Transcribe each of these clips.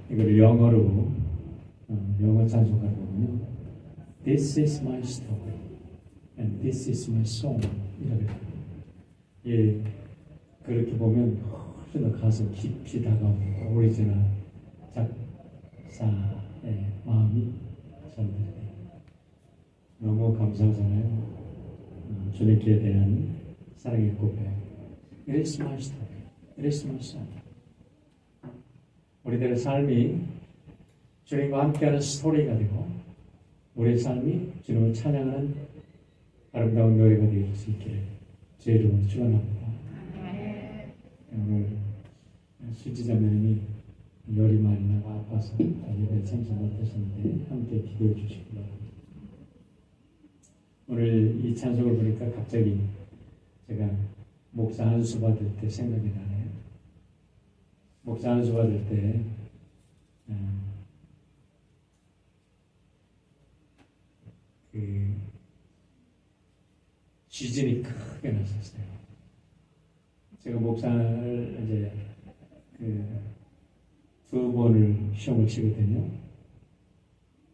이걸 영어로 영어 찬송가를 보면요, This is my story and this is my song 이라고 해요. 예, 그렇게 보면 훨씬 더 가슴 깊이 다가오고 오리지널 작사의 마음이 잘 들려요. 너무 감사하잖아요. 주님께 대한 사랑의 고백. It is my story. It is my song. 우리들의 삶이 주님과 함께하는 스토리가 되고 우리의 삶이 주님을 찬양하는 아름다운 노래가 될 수 있기를 주의 이름으로 축원합니다. 오늘 수지자매님이 열이 많이 나고 아파서 예배 참석 못하셨는데 함께 기도해 주시기 바랍니다. 오늘 이 찬송을 보니까 갑자기 제가 목사 안수 받을 때 생각이 나네요. 목사 안수 받을 때 지진이 크게 났었어요. 제가 목사를 이제 두 번을 시험을 치거든요.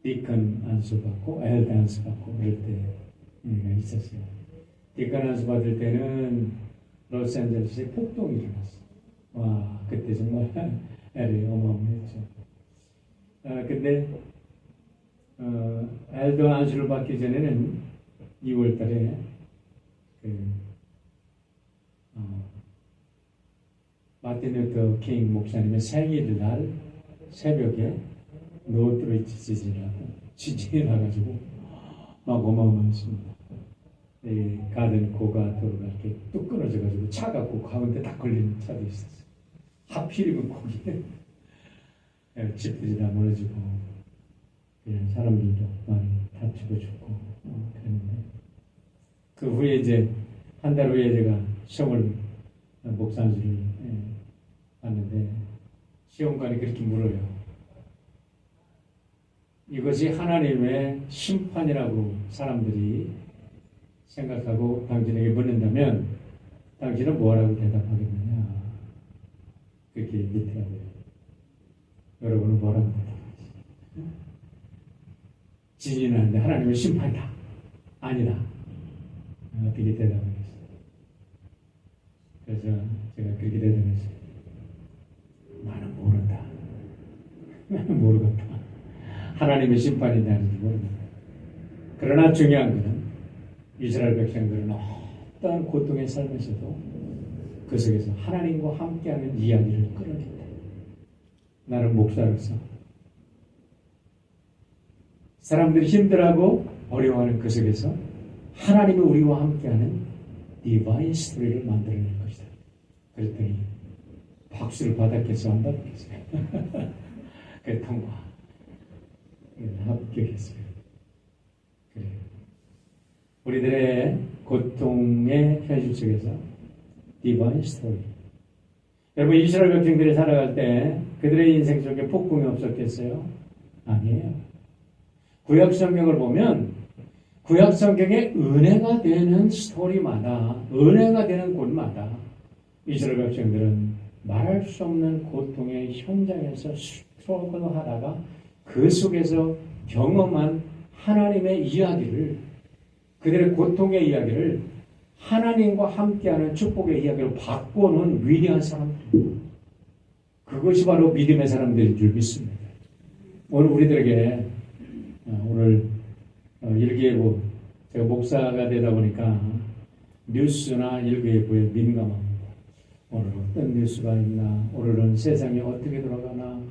디컨 안수 받고 엘더 안수 받고 그럴 때가 있었어요. 디컨 안수 받을 때는 로스앤젤레스에 폭동이 일어났어요. 와, 그때 정말 LA 어마어마했죠. 근데 엘더 안수를 받기 전에는 2월 달에 마틴 루터 킹 목사님의 생일날 새벽에 노트리치 지진이 나가지고 막 어마어마했습니다. 가든 고가도로가 이렇게 뚝 끊어져가지고 차가 꼭 가운데 딱 걸리는 차도 있었어요. 하필이면 거기에 집들이 다 무너지고 사람들도 많이 다치고 죽고 그랬는데 그 후에 이제 한 달 후에 제가 시험을 목사안수를 봤는데 시험관이 그렇게 물어요. 이것이 하나님의 심판이라고 사람들이 생각하고 당신에게 묻는다면 당신은 뭐라고 대답하겠느냐? 그렇게 묻더라고요. 여러분은 뭐라고 대답하시죠? 지진이 나는데 하나님의 심판이다. 아니다. 어떻게 대답하겠어요? 그래서 제가 그렇게 대답했어요. 나는 모른다. 나는 모르겠다. 하나님의 심판이 나는지 모르겠다. 그러나 중요한 것은 이스라엘 백성들은 어떠한 고통의 삶에서도 그 속에서 하나님과 함께하는 이야기를 끌어냈다. 나는 목사로서 사람들이 힘들어하고 어려워하는 그 속에서 하나님이 우리와 함께하는 디바인 스토리를 만들어낼 것이다. 그랬더니 박수를 받았겠어 안 받았겠어요? 그 통과 합격했어요. 그래요. 우리들의 고통의 현실 속에서 디바인 스토리. 여러분 이스라엘 백성들이 살아갈 때 그들의 인생 속에 폭풍이 없었겠어요? 아니에요. 구약 성경을 보면 구약 성경에 은혜가 되는 스토리마다 은혜가 되는 곳마다 이스라엘 백성들은 말할 수 없는 고통의 현장에서 스트러글 하다가 그 속에서 경험한 하나님의 이야기를 그들의 고통의 이야기를 하나님과 함께하는 축복의 이야기로 바꾸는 위대한 사람들입니다. 그것이 바로 믿음의 사람들인 줄 믿습니다. 오늘 우리들에게 오늘 일기예보 제가 목사가 되다 보니까 뉴스나 일기예보에 민감합니다. 오늘 어떤 뉴스가 있나, 오늘은 세상이 어떻게 돌아가나,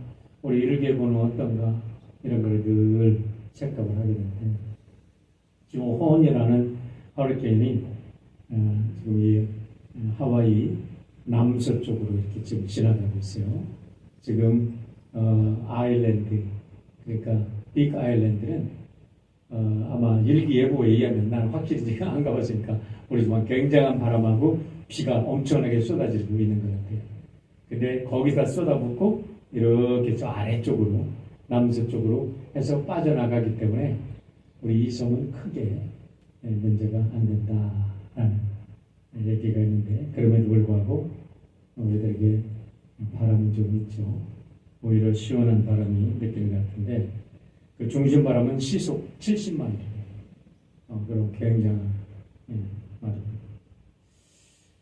우리 일기예보는 어떤가 이런 걸 늘 체크를 하게 되는데 지금 호언이라는 허리케인이 지금 이 하와이 남서쪽으로 이렇게 지금 지나가고 있어요. 지금 아일랜드 그러니까 빅 아일랜드는 아마 일기예보에 의하면 나는 확실히 지금 안 가봤으니까 모르지만 굉장한 바람하고 비가 엄청나게 쏟아지고 있는 것 같아요. 근데 거기다 쏟아붓고 이렇게 저 아래쪽으로 남서쪽으로 해서 빠져나가기 때문에 우리 이 섬은 크게 문제가 안 된다라는 얘기가 있는데 그럼에도 불구하고 우리들에게 바람은 좀 있죠. 오히려 시원한 바람이 느끼는 것 같은데 그 중심 바람은 시속 70마일. 그럼 굉장한 말입니다.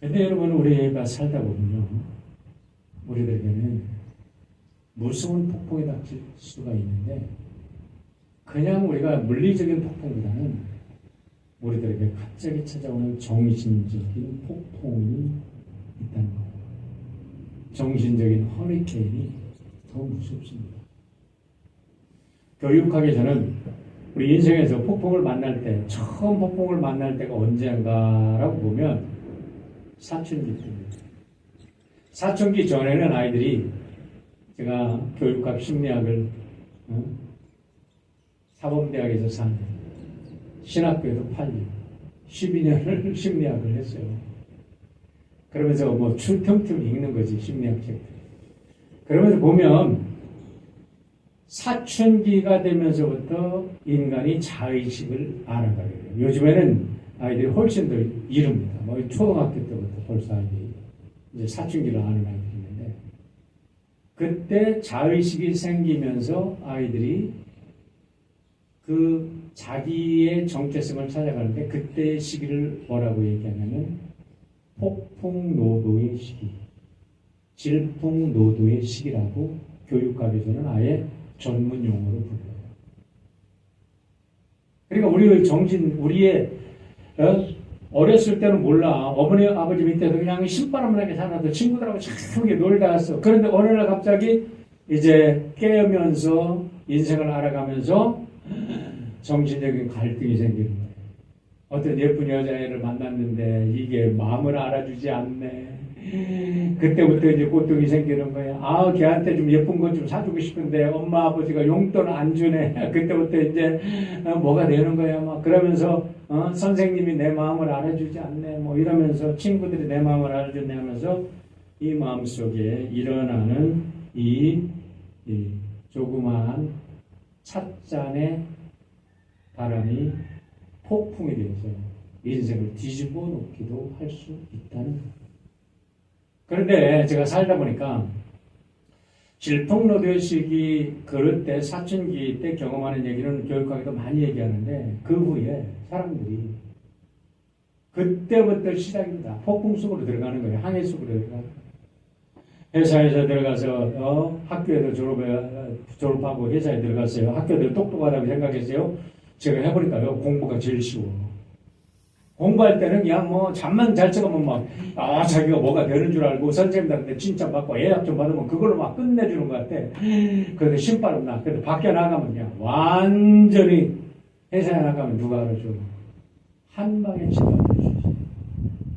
근데 여러분 우리가 살다 보면요, 우리들에게는 무서운 폭풍이 닥칠 수가 있는데 그냥 우리가 물리적인 폭풍보다는 우리들에게 갑자기 찾아오는 정신적인 폭풍이 있다는 거예요. 정신적인 허리케인이 더 무섭습니다. 교육학에서는 우리 인생에서 폭풍을 만날 때, 처음 폭풍을 만날 때가 언젠가라고 보면 사춘기 때입니다. 사춘기 전에는 아이들이, 제가 교육학 심리학을 사범대학에서 4년, 신학교에서 8년, 12년을 심리학을 했어요. 그러면서 뭐 틈틈 읽는 거지, 심리학 책들. 그러면서 보면 사춘기가 되면서부터 인간이 자의식을 알아가게 돼요. 요즘에는 아이들이 훨씬 더 이릅니다. 뭐 초등학교 때부터 벌써 아이들이 이제 사춘기를 아는 아이들이 있는데, 그때 자의식이 생기면서 아이들이 그 자기의 정체성을 찾아가는데, 그때의 시기를 뭐라고 얘기하냐면 폭풍노도의 시기, 질풍노도의 시기라고 교육학에서는 아예 전문 용어로 불러요. 그러니까 우리의 어렸을 때는 몰라. 어머니 아버지 밑에서 그냥 신바람 나게 살아도 친구들하고 착하게 놀다 왔어. 그런데 어느 날 갑자기 이제 깨우면서 인생을 알아가면서 정신적인 갈등이 생기는 거예요. 어떤 예쁜 여자애를 만났는데 이게 마음을 알아주지 않네. 그때부터 이제 고통이 생기는 거야. 아, 걔한테 좀 예쁜 것 좀 사주고 싶은데 엄마 아버지가 용돈 안 주네. 그때부터 이제 뭐가 되는 거야. 막 그러면서 선생님이 내 마음을 알아주지 않네. 뭐 이러면서 친구들이 내 마음을 알아주네 하면서 이 마음속에 일어나는 이 조그마한 찻잔의 바람이 폭풍이 되어서 인생을 뒤집어 놓기도 할 수 있다는 거예요. 그런데 제가 살다 보니까 질풍노도의 시기, 그럴 때 사춘기 때 경험하는 얘기는 교육학에도 많이 얘기하는데, 그 후에 사람들이 그때부터 시작입니다. 폭풍 속으로 들어가는 거예요. 항해 속으로 들어가는 거예요. 회사에서 들어가서 학교에도 졸업하고 회사에 들어갔어요. 학교도 똑똑하다고 생각했어요. 제가 해보니까요, 공부가 제일 쉬워. 공부할 때는 그냥 뭐 잠만 잘 쳐가면 막 자기가 뭐가 되는 줄 알고 선생님들한테 칭찬 받고 예약 좀 받으면 그걸로 막 끝내주는 것 같아. 그런데 신바람 나. 근데 밖에 나가면 그냥 완전히, 회사에 나가면 누가 알아줘? 한 방에 집어넣어주지.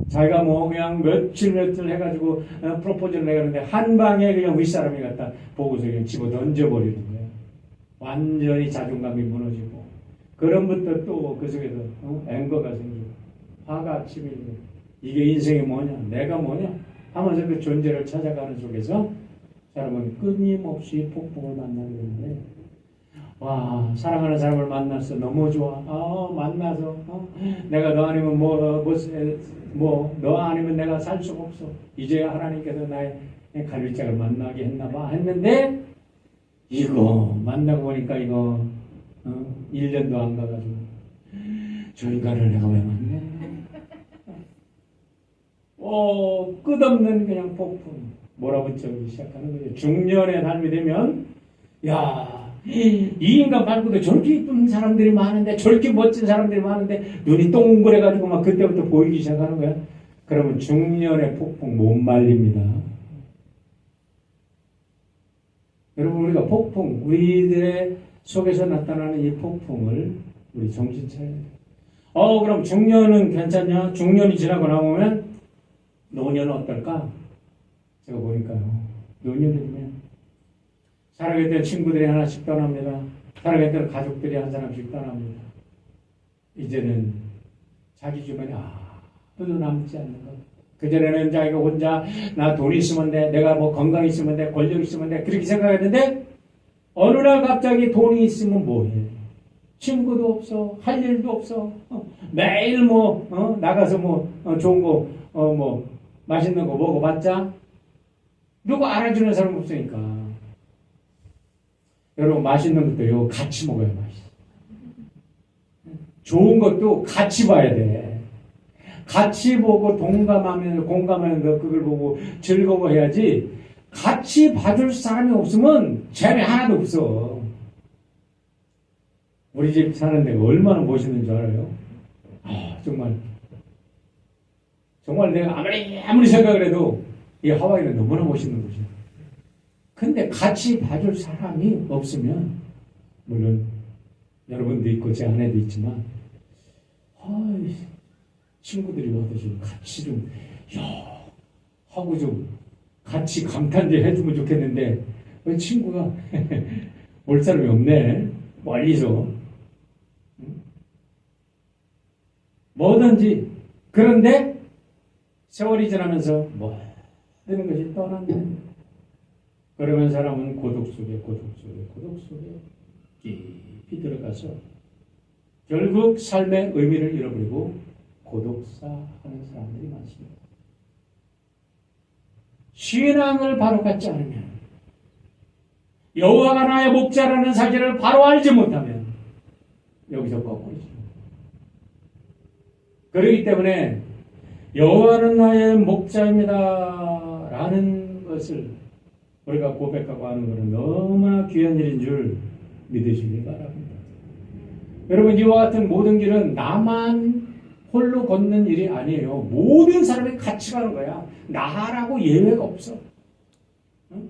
자기가 뭐 그냥 며칠 해가지고 프로포즈를 해가는데 한 방에 그냥 윗사람이 갖다 보고서 그냥 집어 던져버리는 거야. 완전히 자존감이 무너지고. 그럼부터 또 그 속에서 앵거가 생기고 화가 치밀고, 이게 인생이 뭐냐, 내가 뭐냐 하면서 그 존재를 찾아가는 속에서 사람은 끊임없이 폭풍을 만나게 되는데, 와, 사랑하는 사람을 만났어. 너무 좋아. 만나서 내가 너 아니면 너 아니면 내가 살 수가 없어. 이제 하나님께서 나의 갈빗짝을 만나게 했나 봐 했는데, 이거 만나고 보니까 이거 1년도 안 가가지고 저 인간을 내가 왜 만나? 끝없는 그냥 폭풍, 몰아붙이기 시작하는 거죠. 중년의 삶이 되면, 야, 이 인간 말고도 저렇게 이쁜 사람들이 많은데, 저렇게 멋진 사람들이 많은데, 눈이 동그래가지고 막 그때부터 보이기 시작하는 거야. 그러면 중년의 폭풍 못 말립니다. 여러분, 우리가 폭풍, 우리들의 속에서 나타나는 이 폭풍을 우리 정신 차려야 돼요. 그럼 중년은 괜찮냐? 중년이 지나고 나오면 노년은 어떨까? 제가 보니까요, 노년이 되면 살아갈 때 친구들이 하나씩 떠납니다. 살아갈 때는 가족들이 한 사람씩 떠납니다. 이제는 자기 주변에 아무도 남지 않는 것. 그전에는 자기가 혼자 나 돈 있으면 돼, 내가 뭐 건강 있으면 돼, 권력 있으면 돼, 그렇게 생각했는데 어느 날 갑자기 돈이 있으면 뭐해? 친구도 없어, 할 일도 없어. 매일 나가서 좋은 거 맛있는 거 먹어봤자 누구 알아주는 사람 없으니까 여러분 맛있는 것도 요 같이 먹어야 맛있어. 좋은 것도 같이 봐야 돼. 같이 보고 동감하면서 공감하면서 그걸 보고 즐거워해야지. 같이 봐줄 사람이 없으면 재미 하나도 없어. 우리 집 사는 데가 얼마나 멋있는 줄 알아요? 아, 정말 내가 아무리 생각을 해도 이 하와이는 너무나 멋있는 곳이야. 근데 같이 봐줄 사람이 없으면, 물론 여러분도 있고 제 아내도 있지만, 친구들이 와서 좀 같이 좀 하고 좀 같이 감탄 좀 해주면 좋겠는데 친구가 올 사람이 없네. 멀리서. 뭐든지. 그런데 세월이 지나면서 모든 것이 떠났네. 그러면 사람은 고독 속에 깊이 들어가서 결국 삶의 의미를 잃어버리고 고독사 하는 사람들이 많습니다. 신앙을 바로 갖지 않으면, 여호와가 나의 목자라는 사실을 바로 알지 못하면 여기서 꺾어지죠. 그렇기 때문에 여호와는 나의 목자입니다 라는 것을 우리가 고백하고 하는 것은 너무나 귀한 일인 줄 믿으시길 바랍니다. 여러분, 이와 같은 모든 길은 나만 홀로 걷는 일이 아니에요. 모든 사람이 같이 가는 거야. 나라고 예외가 없어. 응?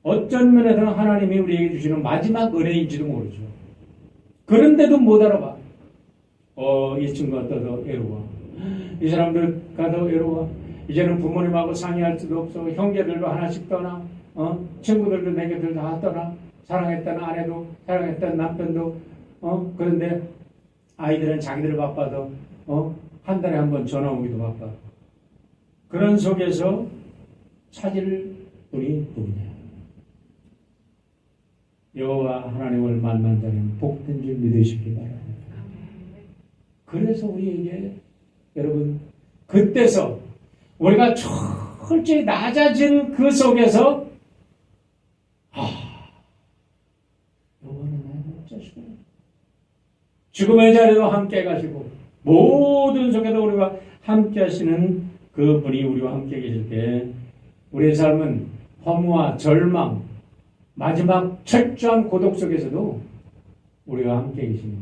어쩐 면에서는 하나님이 우리에게 주시는 마지막 은혜인지도 모르죠. 그런데도 못 알아봐. 이 친구가 더 외로워. 이 사람들가 더 외로워. 이제는 부모님하고 상의할 수도 없어. 형제들도 하나씩 떠나. 친구들도 내 곁을 다 떠나. 사랑했던 아내도, 사랑했던 남편도. 그런데 아이들은 자기들 바빠도 한 달에 한 번 전화 오기도 바빠. 그런 속에서 찾을 분이 누구냐? 여호와 하나님을 만난 자는 복된 줄 믿으시기 바랍니다. 그래서 우리에게 여러분, 그때서 우리가 철저히 낮아진 그 속에서 여호와는 나의 목자시구나. 죽음의 자리도 함께 가시고 모든 속에도 우리와 함께 하시는 그분이 우리와 함께 계실 때 우리의 삶은 허무와 절망, 마지막 철저한 고독 속에서도 우리와 함께 계시는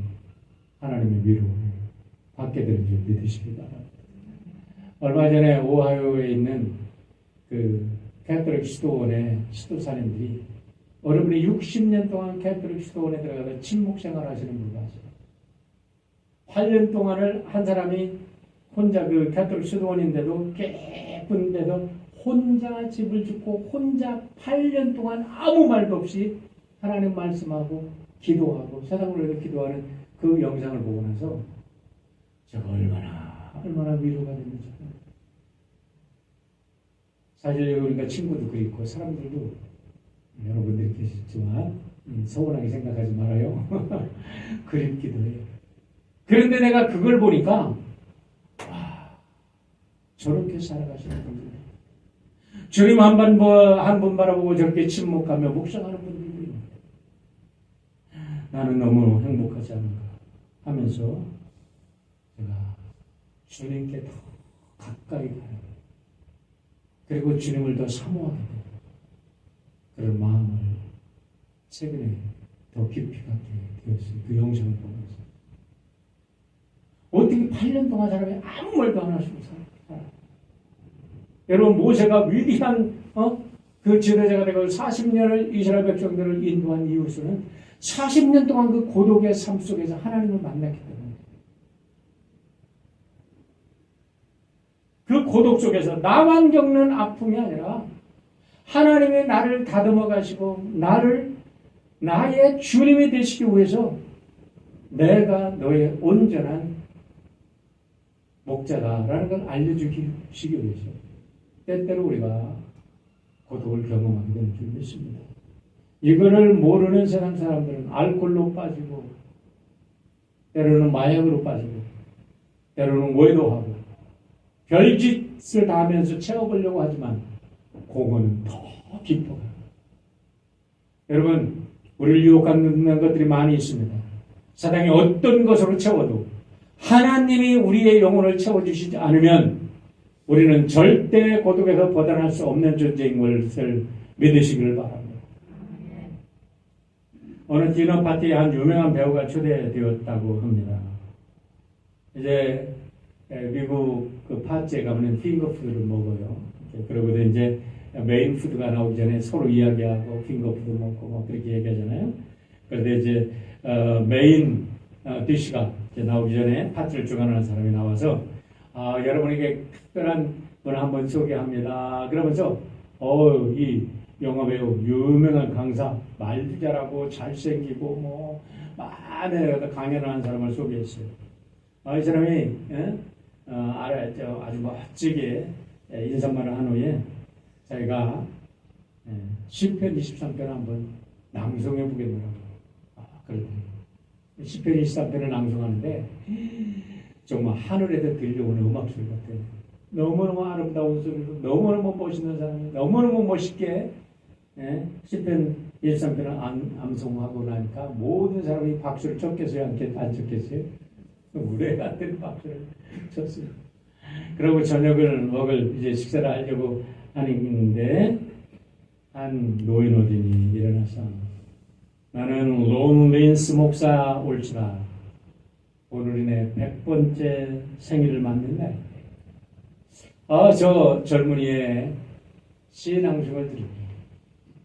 하나님의 위로를 받게 되는 줄 믿으시기 바랍니다. 얼마 전에 오하이오에 있는 그 캐톨릭 수도원의 수도사님들이 어른들이 60년 동안 캐톨릭 수도원에 들어가서 침묵 생활 하시는 분을 봤어요. 8년 동안을 한 사람이 혼자 그 캐톨릭 수도원인데도 예쁜데도 혼자 집을 짓고 혼자 8년 동안 아무 말도 없이 하나님 말씀하고 기도하고 세상을 위해서 기도하는 그 영상을 보고 나서 제가 얼마나 위로가 됐는지. 사실 그러니까 친구도 그립고 사람들도 여러분들이 계시지만 서운하게 생각하지 말아요. 그립기도 해요. 그런데 내가 그걸 보니까 저렇게 살아가시는 분들, 주님 한 번 바라보고 저렇게 침묵하며 묵상하는 분들이 나는 너무 행복하지 않은가 하면서 제가 주님께 더 가까이 가요. 그리고 주님을 더 사모하게 돼요. 그런 마음을 최근에 더 깊이 갖게 되었어요. 그 영상을 보면서. 어떻게 8년 동안 사람이 아무 말도 안 하시고 살아. 여러분, 모세가 위대한 그 지도자가 되고 40년을 이스라엘 백성들을 인도한 이유는 40년 동안 그 고독의 삶 속에서 하나님을 만났기 때문에. 그 고독 속에서 나만 겪는 아픔이 아니라 하나님이 나를 다듬어 가시고 나의 주님이 되시기 위해서 내가 너의 온전한 목자다라는 걸 알려주시기 위해서 때때로 우리가 고독을 경험하게 되는 줄 믿습니다. 이거를 모르는 세상 사람들은 알코올로 빠지고 때로는 마약으로 빠지고 때로는 외도하고 별짓을 다 하면서 채워보려고 하지만 공허는 더 깊어가요. 여러분, 우리를 유혹하는 것들이 많이 있습니다. 사단이 어떤 것으로 채워도 하나님이 우리의 영혼을 채워주시지 않으면 우리는 절대 고독에서 벗어날 수 없는 존재인 것을 믿으시기를 바랍니다. 어느 디너 파티에 한 유명한 배우가 초대되었다고 합니다. 이제 미국 그 파티에 가면 핑거푸드를 먹어요. 그러고 이제 메인 푸드가 나오기 전에 서로 이야기하고 핑거푸드 먹고 뭐 그렇게 얘기하잖아요. 그런데 이제 메인 디시가 이제 나오기 전에 파티를 주관하는 사람이 나와서 여러분에게 특별한 분 한번 소개합니다. 그러면서 이 영화 배우 유명한 강사 말도 잘하고 잘생기고 뭐 많은 강연하는 사람을 소개했어요. 이 사람이 아주 멋지게 인사말을 한 후에 자기가 시편 23편을 한번 낭송해 보겠노라고. 그랬더니 시편 23편을 낭송하는데 정말 하늘에서 들려오는 음악 소리 같아요. 너무너무 아름다운 소리로 너무너무 멋있는 사람이 너무너무 멋있게 시편 23편을 암송하고 나니까 모든 사람이 박수를 쳤겠어요? 안 쳤겠어요? 우리 같은 박수를 쳤어요. 그리고 저녁을 먹을 이제 식사를 하려고 하는데 한 노인 어린이 일어나서 나는 론린스 목사 올지라 오늘이 내 100번째 생일을 맞는 날인데 저 젊은이의 시낭송을 들으니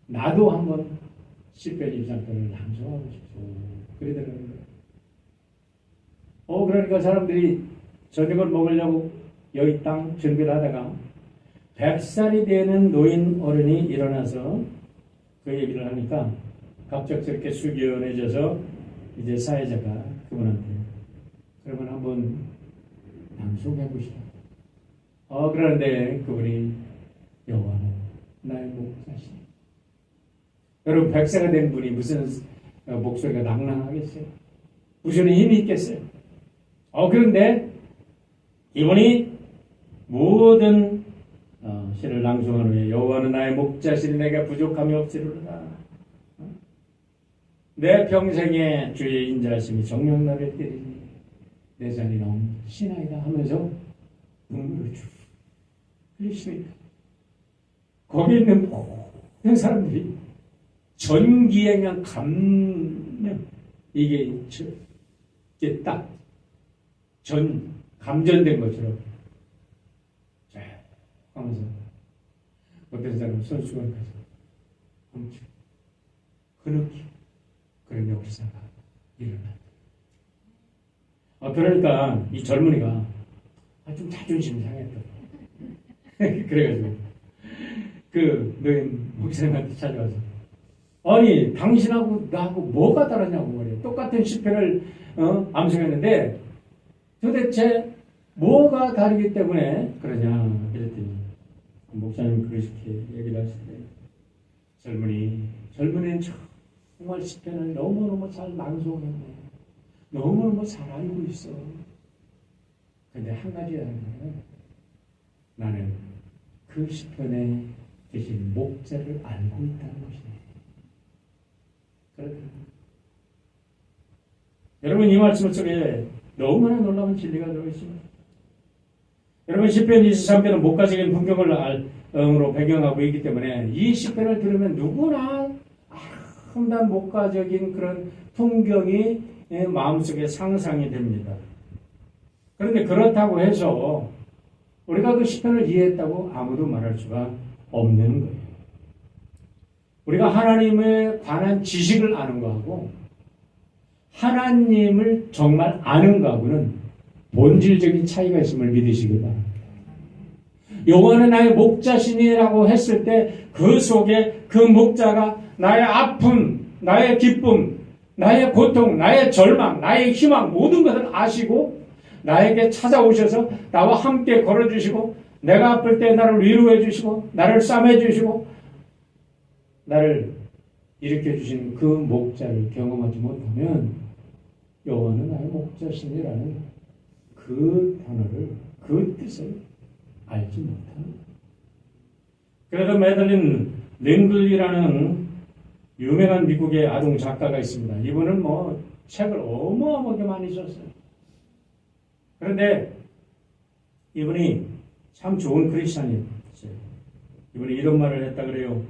나도 한번 시편 23편을 낭송하고 싶어 그러더라고요. 그러니까 사람들이 저녁을 먹으려고 여기 땅 준비를 하다가 100살이 되는 노인 어른이 일어나서 그 얘기를 하니까 갑작스럽게 숙연해져서 이제 사회자가 그분한테 그러면 한번 낭송해 보시라. 그러는데 그분이 여호와는 나의 목자시니. 여러분 100세가 된 분이 무슨 목소리가 낭낭하겠어요? 무슨 힘이 있겠어요? 그런데 이분이 모든 시를 낭송한 후에 여호와는 나의 목자시니 내가 부족함이 없으리로다. 내 평생에 주의 인자하심이 정녕 나를 때리니 내 잔이 넘치나이다 하면서 눈물을 쭉 흘리십니다. 거기 있는 모든 사람들이 전기에 그냥 감명 이게 딱 감전된 것처럼 쫙 하면서 어떤 사람은 손수건 가서 훔치고 흐느끼고 그런 역사가 일어났다. 그러니까 이 젊은이가 좀 자존심이 상했다. 그래가지고 그 노인 목사님한테 찾아와서 아니 당신하고 나하고 뭐가 다르냐고 말이에요. 똑같은 시편을 암송했는데 도대체 뭐가 다르기 때문에 그러냐 그랬더니 목사님 그렇게 얘기를 하시는데 젊은이는 정말 시편을 너무너무 잘 낭송했네. 너무너무 잘 알고 있어. 근데 한 가지 알면 나는 그 시편에 계신 목자를 알고 있다는 것이네. 그렇다. 여러분 이 말씀 속에 너무나 놀라운 진리가 들어있습니다. 여러분 시편 23편은 목가적인 풍경을 으로 배경하고 있기 때문에 이 시편을 들으면 누구나 아름다운 목가적인 그런 풍경이 마음속에 상상이 됩니다. 그런데 그렇다고 해서 우리가 그 시편을 이해했다고 아무도 말할 수가 없는 거예요. 우리가 하나님에 관한 지식을 아는 거하고 하나님을 정말 아는 거하고는 본질적인 차이가 있음을 믿으시기 바랍니다. 여호와는 나의 목자시니라고 했을 때 그 속에 그 목자가 나의 아픔, 나의 기쁨, 나의 고통, 나의 절망, 나의 희망 모든 것을 아시고 나에게 찾아오셔서 나와 함께 걸어주시고 내가 아플 때 나를 위로해 주시고 나를 싸매 주시고 나를 일으켜 주시는 그 목자를 경험하지 못하면 여호와는 나의 목자시니라는 그 단어를 그 뜻을 알지 못합니다. 그래도 메들린 링글이라는 유명한 미국의 아동 작가가 있습니다. 이분은 뭐 책을 어마어마하게 많이 썼어요. 그런데 이분이 참 좋은 크리스찬이었어요. 이분이 이런 말을 했다 그래요.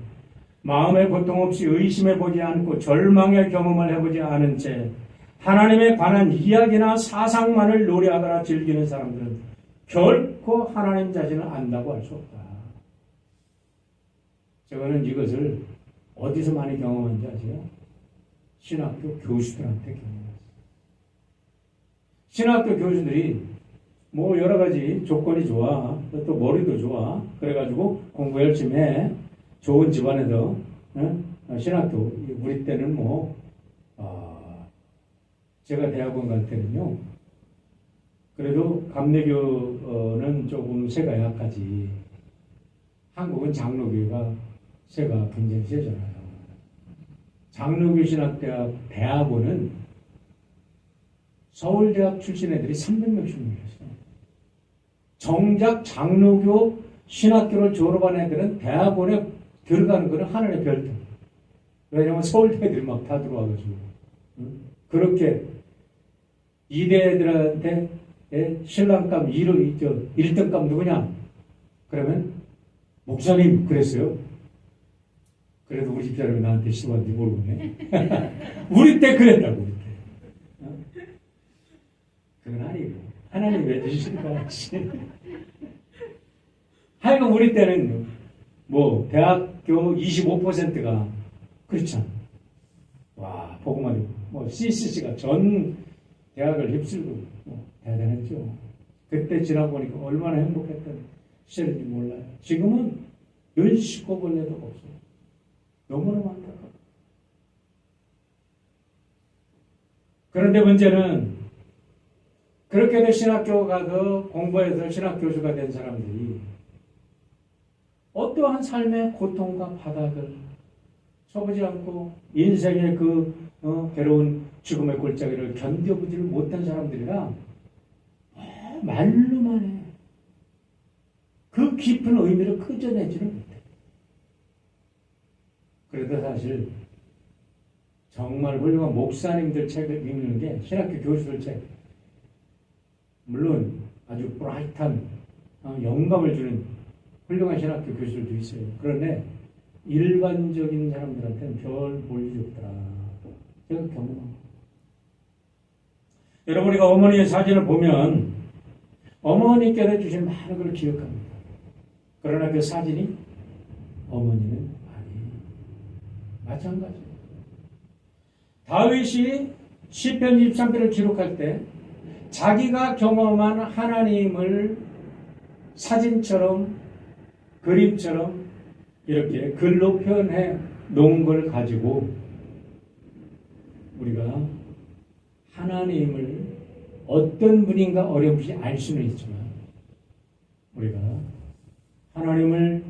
마음의 고통 없이 의심해보지 않고 절망의 경험을 해보지 않은 채 하나님에 관한 이야기나 사상만을 노래하거나 즐기는 사람들은 결코 하나님 자신을 안다고 할 수 없다. 저는 이것을 어디서 많이 경험한지 아세요? 신학교 교수들한테 경험했어요. 신학교 교수들이 뭐 여러 가지 조건이 좋아, 또 머리도 좋아, 그래가지고 공부 열심히 해. 좋은 집안에서 신학교, 우리 때는 뭐 제가 대학원 갈 때는요, 그래도 감리교는 조금 세가 약하지. 한국은 장로교가 세가 굉장히 세잖아요. 장로교 신학대학 대학원은 서울대학 출신 애들이 300명씩 모였어요. 정작 장로교 신학교를 졸업한 애들은 대학원에 들어가는 거는 하늘의 별들. 왜냐면 서울대 애들이 막 다 들어와가지고. 그렇게 이대 애들한테 신랑감 1등감 누구냐? 그러면 목사님 그랬어요. 그래도 우리 집사람이 나한테 시원한지 모르네. 우리 때 그랬다고, 우리 때. 그건 아니고. 하나님 왜 주실까? 하여간 우리 때는 뭐 대학교 25%가 크리스찬. 와, 복음하고 뭐 CCC가 전 대학을 휩쓸고 대단했죠. 그때 지나보니까 얼마나 행복했던 시절인지 몰라요. 지금은 늘 식구벌레도 없어요. 너무너무 안타까워. 그런데 문제는 그렇게도 신학교 가서 공부해서 신학교수가 된 사람들이 어떠한 삶의 고통과 바닥을 쳐보지 않고 인생의 그 괴로운 죽음의 골짜기를 견뎌보지를 못한 사람들이라 말로만 해. 그 깊은 의미를 끄져내지는 못해. 그래도 사실 정말 훌륭한 목사님들 책을 읽는 게 신학교 교수들 책, 물론 아주 브라이트한 영감을 주는 훌륭한 신학교 교수들도 있어요. 그런데 일반적인 사람들한테는 별 볼 일이 없더라. 제가 경험합니다. 여러분, 우리가 어머니의 사진을 보면 어머니께서 주신 많은 걸 기억합니다. 그러나 그 사진이 어머니는 아니에요. 마찬가지예요. 다윗이 시편 23편을 기록할 때 자기가 경험한 하나님을 사진처럼 그림처럼 이렇게 글로 표현해 놓은 걸 가지고 우리가 하나님을 어떤 분인가 어렴풋이 알 수는 있지만 우리가 하나님을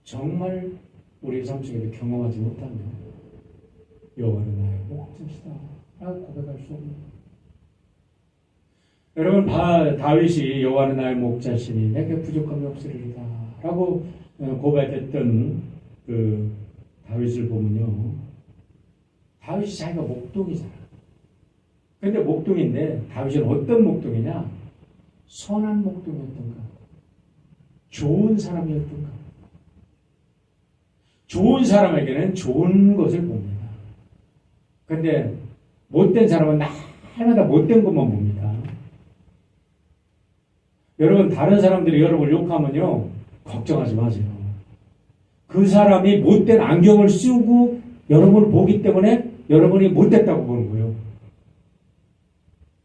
정말 우리의 삶 속에서 경험하지 못하면 여호와는 나의 목자시다 라고 고백할 수 없는. 여러분, 다윗이 여호와는 나의 목자시니 내게 부족함이 없으리로다 라고 고백했던 그 다윗을 보면요, 다윗이 자기가 목동이잖아. 근데 목동인데 다윗은 어떤 목동이냐? 선한 목동이었던가? 좋은 사람이었던가? 좋은 사람에게는 좋은 것을 봅니다. 근데 못된 사람은 날마다 못된 것만 봅니다. 여러분, 다른 사람들이 여러분을 욕하면요, 걱정하지 마세요. 그 사람이 못된 안경을 쓰고 여러분을 보기 때문에 여러분이 못됐다고 보는 거예요.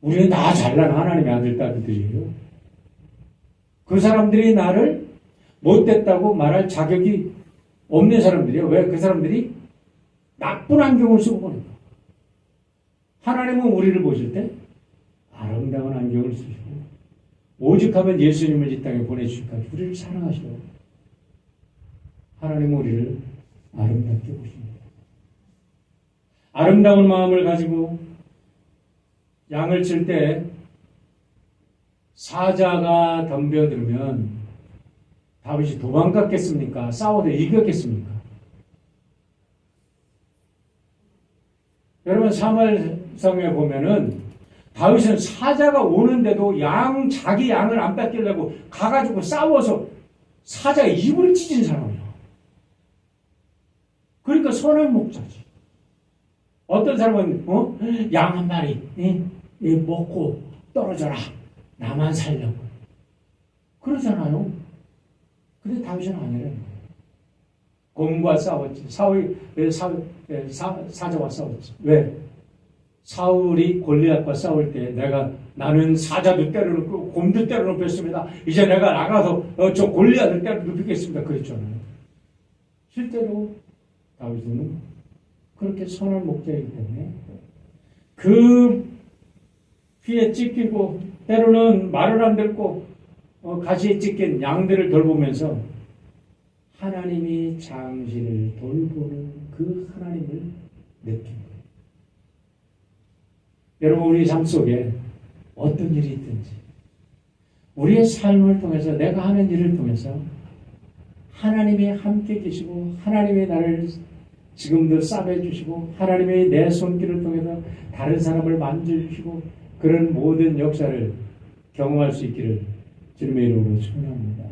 우리는 다 잘난 하나님의 아들, 딸들이에요. 그 사람들이 나를 못됐다고 말할 자격이 없는 사람들이에요. 왜? 그 사람들이 나쁜 안경을 쓰고 보는 거예요. 하나님은 우리를 보실 때 아름다운 안경을 쓰시고 오직하면 예수님을 이 땅에 보내주실까지 우리를 사랑하시고 하나님은 우리를 아름답게 보십니다. 아름다운 마음을 가지고 양을 칠 때 사자가 덤벼들면 다윗이 도망갔겠습니까? 싸워도 이겼겠습니까? 여러분 사무엘상에 보면은 다윗은 사자가 오는데도 자기 양을 안 뺏기려고 가가지고 싸워서 사자가 입을 찢은 사람이야. 그러니까 선한 목자지. 어떤 사람은 양 한 마리 먹고 떨어져라. 나만 살려고. 그러잖아요. 근데 다윗은 아니래. 곰과 싸웠지. 사자와 싸웠지. 왜? 사울이 골리앗과 싸울 때 나는 사자도 때려놓고 곰도 때려놓겠습니다. 이제 내가 나가서 저 골리앗을 때려눕히겠습니다. 그랬잖아요. 실제로 다윗은 그렇게 선한 목자이기 때문에 그 피에 찢기고 때로는 말을 안 듣고 가시에 찢긴 양들을 돌보면서 하나님이 장시를 돌보는 그 하나님을 느낀 거예요. 여러분 우리 삶 속에 어떤 일이 있든지 우리의 삶을 통해서 내가 하는 일을 통해서 하나님이 함께 계시고 하나님이 나를 지금도 싸매주시고 하나님의 내 손길을 통해서 다른 사람을 만져주시고 그런 모든 역사를 경험할 수 있기를 주님의 이름으로 축원합니다.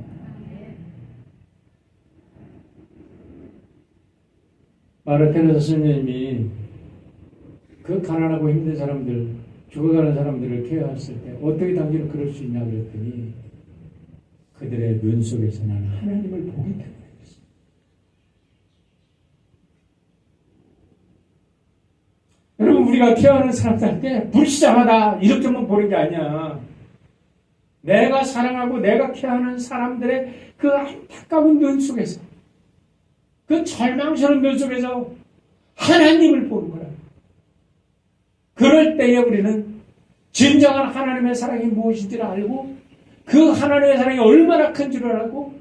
마르테네사 선생님이 그 가난하고 힘든 사람들, 죽어가는 사람들을 케어했을 때 어떻게 당신은 그럴 수 있냐 그랬더니 그들의 눈 속에서 나는 하나님을 보기 때문에 그랬어요. 여러분 우리가 케어하는 사람들한테 불쌍하다 이렇게만 보는 게 아니야. 내가 사랑하고 내가 케어하는 사람들의 그 안타까운 눈 속에서 그 절망스러운 눈 속에서 하나님을 보는 거야. 그럴 때에 우리는 진정한 하나님의 사랑이 무엇인지를 알고 그 하나님의 사랑이 얼마나 큰 줄을 알고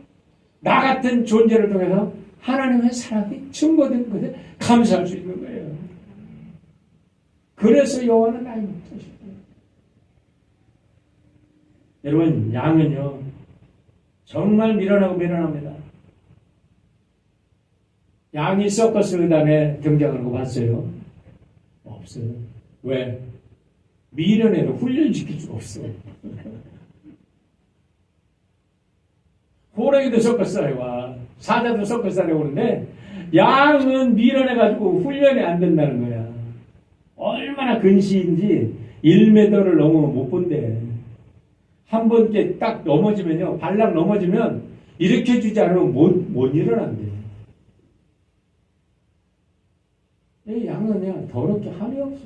나 같은 존재를 통해서 하나님의 사랑이 증거된 것에 감사할 수 있는 거예요. 그래서 여호와는 나의 목자시다. 여러분 양은요 정말 미련합니다. 양이 서커스 의단에 경쟁하는 거 봤어요? 없어요. 왜? 미련해도 훈련시킬 수가 없어. 호랑이도 서커스에 와. 사자도 서커스에 오는데 양은 미련해가지고 훈련이 안 된다는 거야. 얼마나 근시인지 1m를 넘으면 못 본대. 한 번 이렇게 딱 넘어지면요. 발락 넘어지면 일으켜주지 않으면 못 일어난대. 이 양은요 더럽게 한이 없어.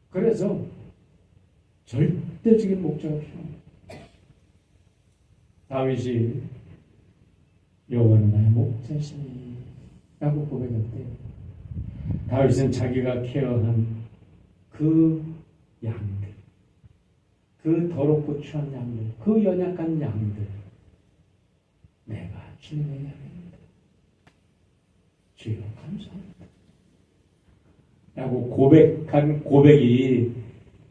그래서 절대적인 목자가 필요합니다. 다윗이 여호와는 나의 목자시니 라고 고백할 때 다윗은 자기가 케어한 그 양들, 그 더럽고 추한 양들, 그 연약한 양들, 내가 주님의 양입니다. 주여 감사합니다. 라고 고백한 고백이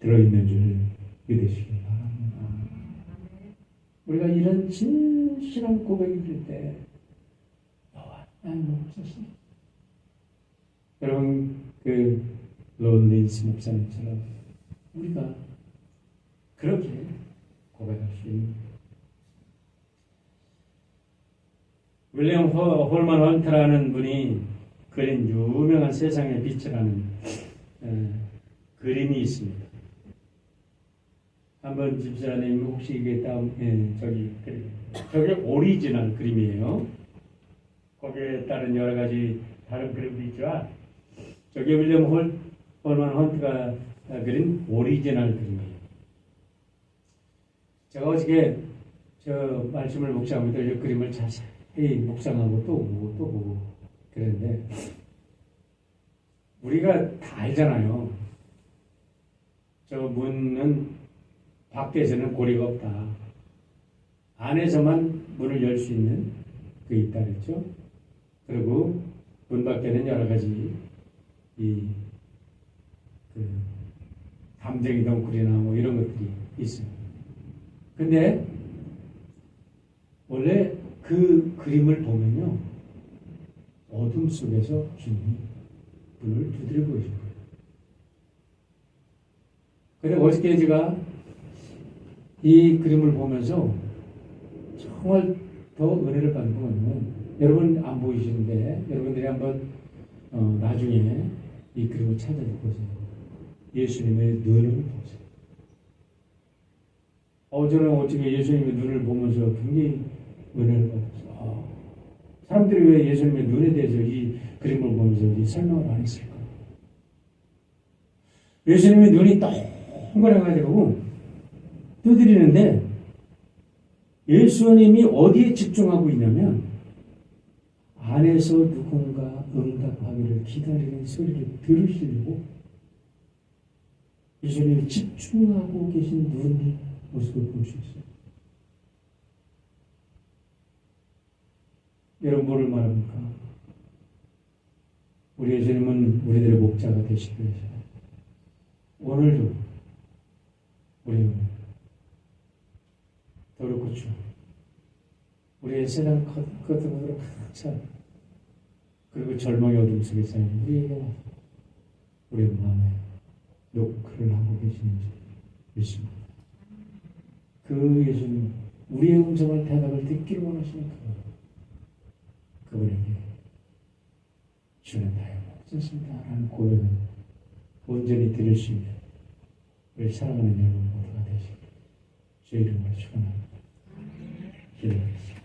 들어있는 줄 믿으시기 바랍니다. 우리가 이런 진실한 고백이 들 때 너와 나의 목자시니 여러분 그 롤린스 목사님처럼 우리가 그렇게 고백할 수 있는 윌리엄 홀만 헌트라는 분이 그린 유명한 세상의 빛이라는 그림이 있습니다. 한번 집사님 혹시 이게 저게 오리지널 그림이에요. 거기에 따른 여러 가지 다른 그림도 있지만 저게 윌리엄 홀만 헌트가 그린 오리지널 그림이에요. 제가 어저께 저 말씀을 묵상하면서 이 그림을 자세히 묵상하고 또 보고 그런데 우리가 다 알잖아요. 저 문은 밖에서는 고리가 없다. 안에서만 문을 열 수 있는 그 있다 그랬죠. 그리고 문 밖에는 여러 가지 담쟁이 덩굴이나 뭐 이런 것들이 있어요. 근데 원래 그 그림을 보면요. 어둠 속에서 주님이 분을 두드려 보이신 거예요. 근데 어저께 제가 이 그림을 보면서 정말 더 은혜를 받는 건 여러분 안 보이시는데 여러분들이 한번 나중에 이 그림을 찾아서 보세요. 예수님의 눈을 보세요. 저는 어떻게 예수님의 눈을 보면서 굉장히 은혜를 받았어요. 사람들이 왜 예수님의 눈에 대해서 이 그림을 보면서 이 설명을 안 했을까? 예수님의 눈이 동그래가지고 두드리는데 예수님이 어디에 집중하고 있냐면 안에서 누군가 응답하기를 기다리는 소리를 들으시려고 예수님이 집중하고 계신 눈의 모습을 볼 수 있어요. 여러분 뭐를 말합니까? 우리 예수님은 우리들의 목자가 되시기 위해서 오늘도 우리는 더럽고추 우리의 세상 같은 것으로 가득 그리고 절망의 어둠 속에 쌓인 우리에게 와서 우리의 마음에 노크를 하고 계시는지 믿습니다. 그 예수님 우리의 음성을 대답을 듣기를 원하시는 그분에게 주는 나의 목자십니다 라는 고백을 온전히 들을 수 있는 우리 사랑하는 여러분 모두가 되시길 주의 이름으로 축원합니다. 기도하겠습니다.